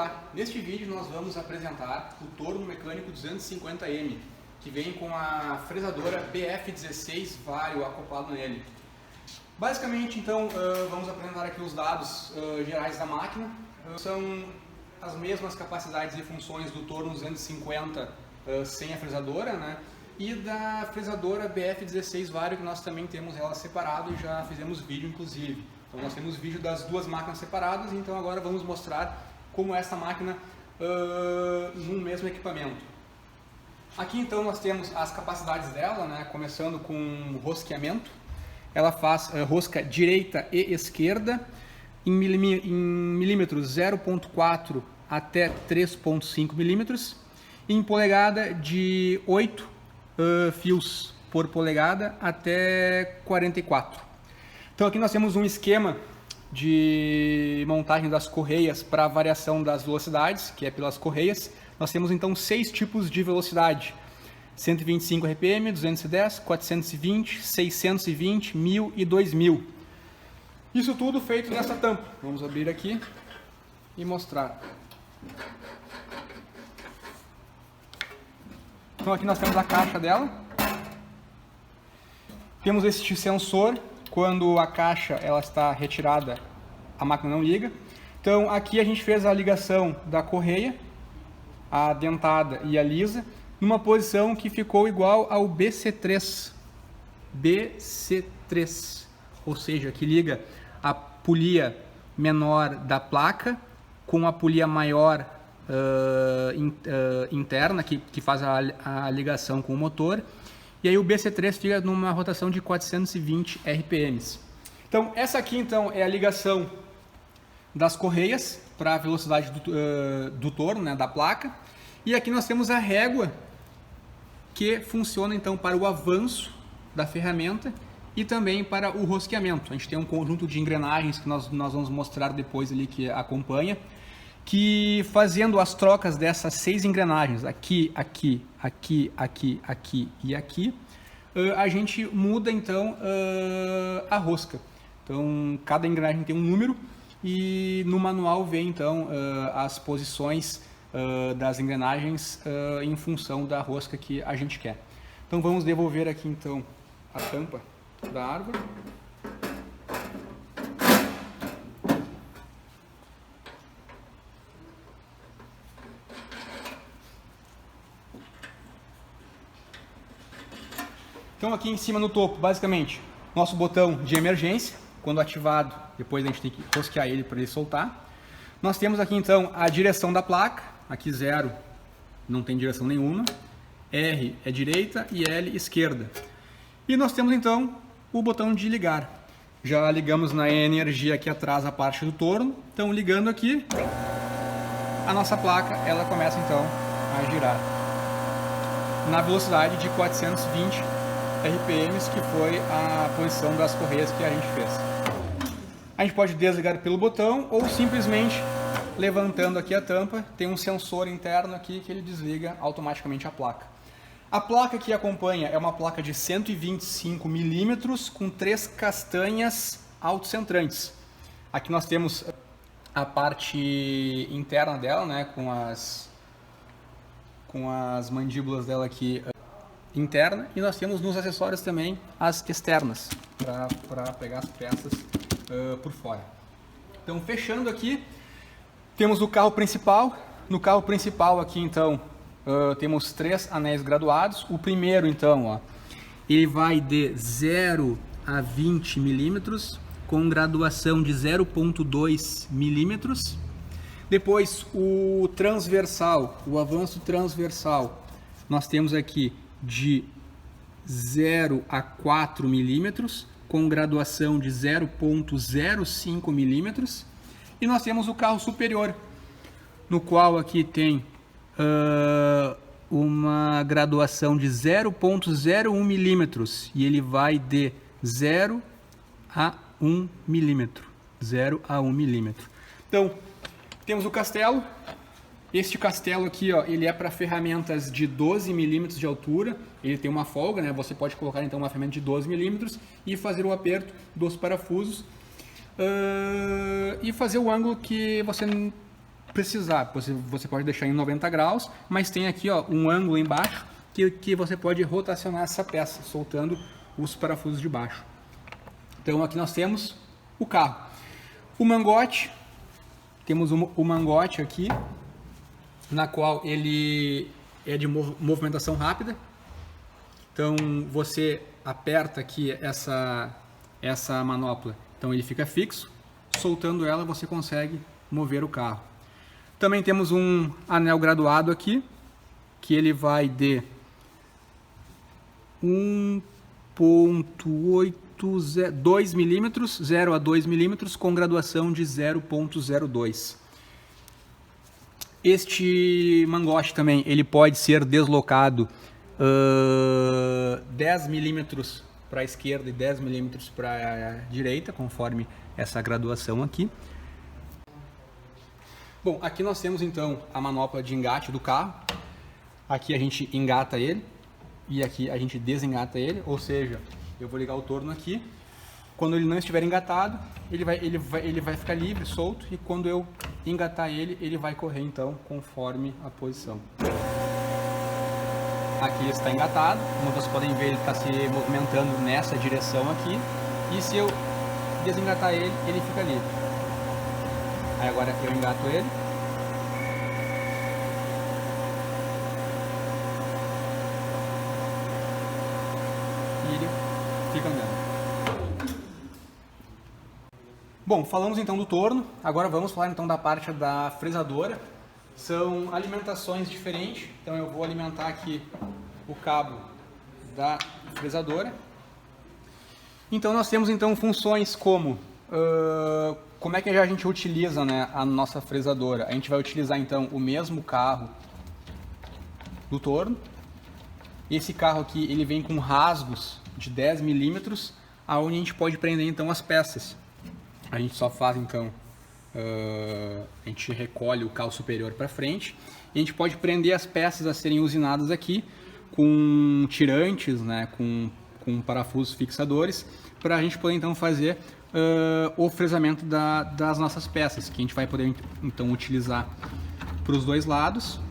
Olá, neste vídeo nós vamos apresentar o torno mecânico 250M, que vem com a fresadora BF16 Vario acoplado nele. Basicamente, então, vamos apresentar aqui os dados gerais da máquina. São as mesmas capacidades e funções do torno 250 sem a fresadora, né? E da fresadora BF16 Vario, que nós também temos ela separada e já fizemos vídeo inclusive. Então nós temos vídeo das duas máquinas separadas, então agora vamos mostrar como essa máquina num mesmo equipamento. Aqui então nós temos as capacidades dela, né? Começando com rosqueamento. Ela faz rosca direita e esquerda em milímetros 0,4 até 3,5 milímetros, em polegada de 8 fios por polegada até 44. Então aqui nós temos um esquema de montagem das correias para variação das velocidades, que é pelas correias. Nós temos então 6 tipos de velocidade: 125 RPM, 210, 420, 620, 1000 e 2000. Isso tudo feito nessa tampa. Vamos abrir aqui e mostrar. Então aqui nós temos a caixa dela. Temos este sensor. Quando a caixa ela está retirada, a máquina não liga. Então aqui a gente fez a ligação da correia, a dentada e a lisa, numa posição que ficou igual ao BC3. BC3, ou seja, que liga a polia menor da placa com a polia maior interna, que faz a ligação com o motor. E aí o BC3 fica numa rotação de 420 RPMs. Então essa aqui então é a ligação das correias para a velocidade do torno, né, da placa. E aqui nós temos a régua que funciona então para o avanço da ferramenta e também para o rosqueamento. A gente tem um conjunto de engrenagens que nós vamos mostrar depois ali que acompanha, que fazendo as trocas dessas 6 engrenagens, aqui, aqui, aqui, aqui, aqui e aqui, a gente muda então a rosca. Então cada engrenagem tem um número e no manual vem então as posições das engrenagens em função da rosca que a gente quer. Então vamos devolver aqui então a tampa da árvore. Então aqui em cima no topo, basicamente, nosso botão de emergência. Quando ativado, depois a gente tem que rosquear ele para ele soltar. Nós temos aqui então a direção da placa. Aqui 0 não tem direção nenhuma. R é direita e L esquerda. E nós temos então o botão de ligar. Já ligamos na energia aqui atrás a parte do torno. Então ligando aqui, a nossa placa ela começa então a girar na velocidade de 420 RPMs, que foi a posição das correias que a gente fez. A gente pode desligar pelo botão ou simplesmente levantando aqui a tampa. Tem um sensor interno aqui que ele desliga automaticamente a placa. A placa que acompanha é uma placa de 125 milímetros com 3 castanhas autocentrantes. Aqui nós temos a parte interna dela, né, com as mandíbulas dela aqui interna, e nós temos nos acessórios também as externas para pegar as peças por fora. Então fechando aqui, temos o carro principal. No carro principal aqui então temos 3 anéis graduados. O primeiro então, ó, ele vai de 0 a 20 milímetros com graduação de 0,2 milímetros. Depois o transversal, o avanço transversal, nós temos aqui de 0 a 4 milímetros, com graduação de 0,05 milímetros. E nós temos o carro superior, no qual aqui tem uma graduação de 0,01 milímetros, e ele vai de 0 a 1 milímetro. 0 a 1 milímetro. Então, temos o castelo. Este castelo aqui, ó, ele é para ferramentas de 12 milímetros de altura. Ele tem uma folga, né? Você pode colocar então uma ferramenta de 12 milímetros e fazer o aperto dos parafusos e fazer o ângulo que você precisar, você pode deixar em 90 graus, mas tem aqui ó, um ângulo embaixo que você pode rotacionar essa peça, soltando os parafusos de baixo. Então aqui nós temos o carro. O mangote, temos o mangote aqui, na qual ele é de movimentação rápida. Então você aperta aqui essa manopla, então ele fica fixo. Soltando ela você consegue mover o carro. Também temos um anel graduado aqui, que ele vai de 2 milímetros, 0 a 2 milímetros, com graduação de 0,02. Este mangote também ele pode ser deslocado 10 milímetros para a esquerda e 10 milímetros para a direita, conforme essa graduação aqui. Bom, aqui nós temos então a manopla de engate do carro. Aqui a gente engata ele e aqui a gente desengata ele, ou seja, eu vou ligar o torno aqui. Quando ele não estiver engatado, ele vai ficar livre, solto, e quando eu engatar ele, ele vai correr então conforme a posição. Aqui está engatado, como vocês podem ver, ele está se movimentando nessa direção aqui, e se eu desengatar ele, ele fica livre. Aí agora eu engato ele. E ele fica andando. Bom, falamos então do torno, agora vamos falar então da parte da fresadora. São alimentações diferentes, então eu vou alimentar aqui o cabo da fresadora. Então nós temos então funções como é que a gente utiliza, né, a nossa fresadora. A gente vai utilizar então o mesmo carro do torno. Esse carro aqui ele vem com rasgos de 10 milímetros, aonde a gente pode prender então as peças. A gente só faz então, a gente recolhe o cabo superior para frente e a gente pode prender as peças a serem usinadas aqui com tirantes, né, com parafusos fixadores, para a gente poder então fazer o fresamento das nossas peças, que a gente vai poder então utilizar para os dois lados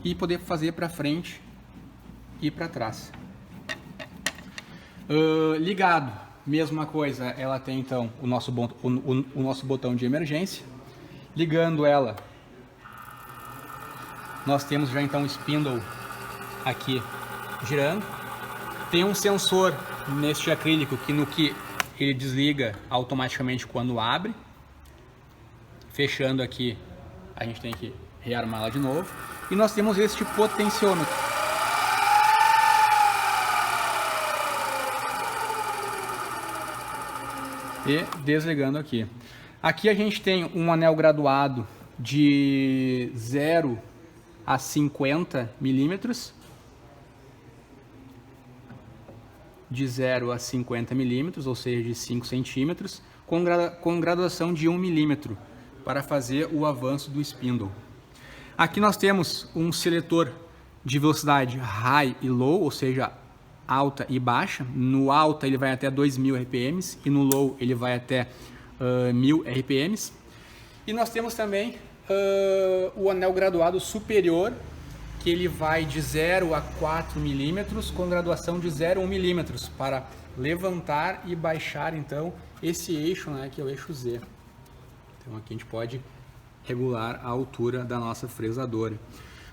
e poder fazer para frente e para trás. Ligado, mesma coisa, ela tem então o nosso botão de emergência. Ligando ela, nós temos já então o spindle aqui girando. Tem um sensor neste acrílico que ele desliga automaticamente quando abre. Fechando aqui, a gente tem que rearmar ela de novo. E nós temos este potenciômetro. E desligando aqui. Aqui a gente tem um anel graduado de 0 a 50 milímetros. De 0 a 50 milímetros, ou seja, de 5 centímetros, com graduação de 1 milímetro, para fazer o avanço do spindle. Aqui nós temos um seletor de velocidade high e low, ou seja, alta e baixa. No alta ele vai até 2000 RPMs e no low ele vai até 1000 RPMs. E nós temos também o anel graduado superior, que ele vai de 0 a 4 milímetros com graduação de 0 a 1 milímetros para levantar e baixar então esse eixo, né, que é o eixo Z. Então aqui a gente pode regular a altura da nossa fresadora.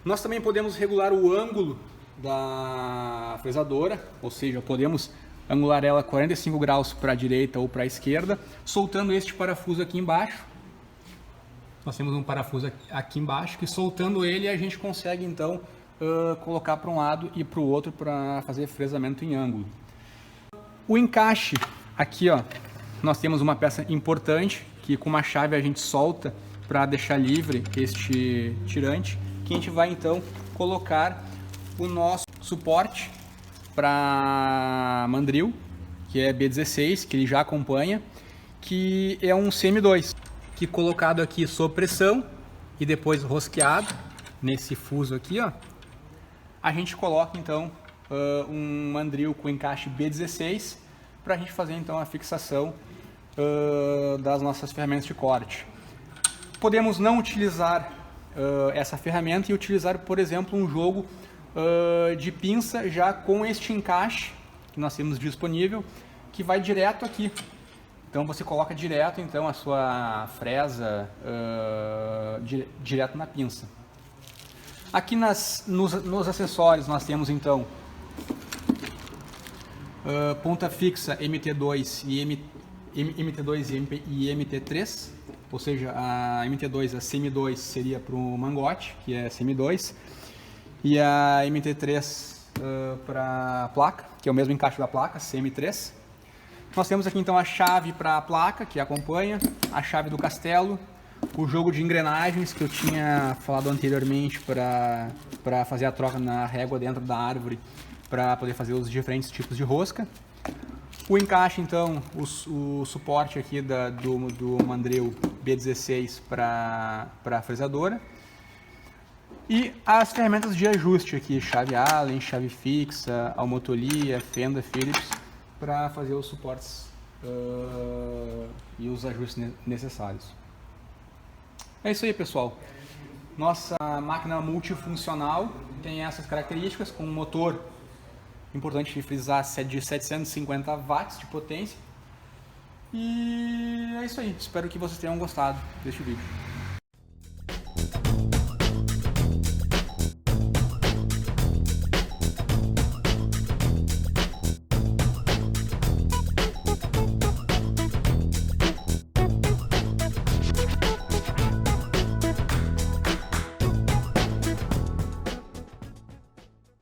Nós também podemos regular o ângulo da fresadora, ou seja, podemos angular ela 45 graus para a direita ou para a esquerda, soltando este parafuso aqui embaixo. Nós temos um parafuso aqui embaixo que, soltando ele, a gente consegue então colocar para um lado e para o outro para fazer fresamento em ângulo. O encaixe aqui, ó, nós temos uma peça importante que com uma chave a gente solta para deixar livre este tirante, que a gente vai então colocar o nosso suporte para mandril, que é B16, que ele já acompanha, que é um CM2, que colocado aqui sob pressão e depois rosqueado nesse fuso aqui, ó, a gente coloca então um mandril com encaixe B16 para a gente fazer então a fixação das nossas ferramentas de corte. podemos não utilizar essa ferramenta e utilizar, por exemplo, um jogo de pinça já com este encaixe que nós temos disponível, que vai direto aqui. Então você coloca direto então a sua fresa direto na pinça. Aqui nos acessórios nós temos então ponta fixa MT2 e MT3, ou seja, a MT2, a CM2 seria para o mangote, que é CM2, e a MT3 para a placa, que é o mesmo encaixe da placa, CM3. Nós temos aqui então a chave para a placa, que acompanha, a chave do castelo, o jogo de engrenagens que eu tinha falado anteriormente para fazer a troca na régua dentro da árvore, para poder fazer os diferentes tipos de rosca. O encaixe então, o suporte aqui do Mandril B16 para a fresadora. E as ferramentas de ajuste aqui, chave Allen, chave fixa, almotolia, fenda Phillips, para fazer os suportes e os ajustes necessários. É isso aí, pessoal. Nossa máquina multifuncional tem essas características, com um motor, importante frisar, de 750 watts de potência. E é isso aí. Espero que vocês tenham gostado deste vídeo.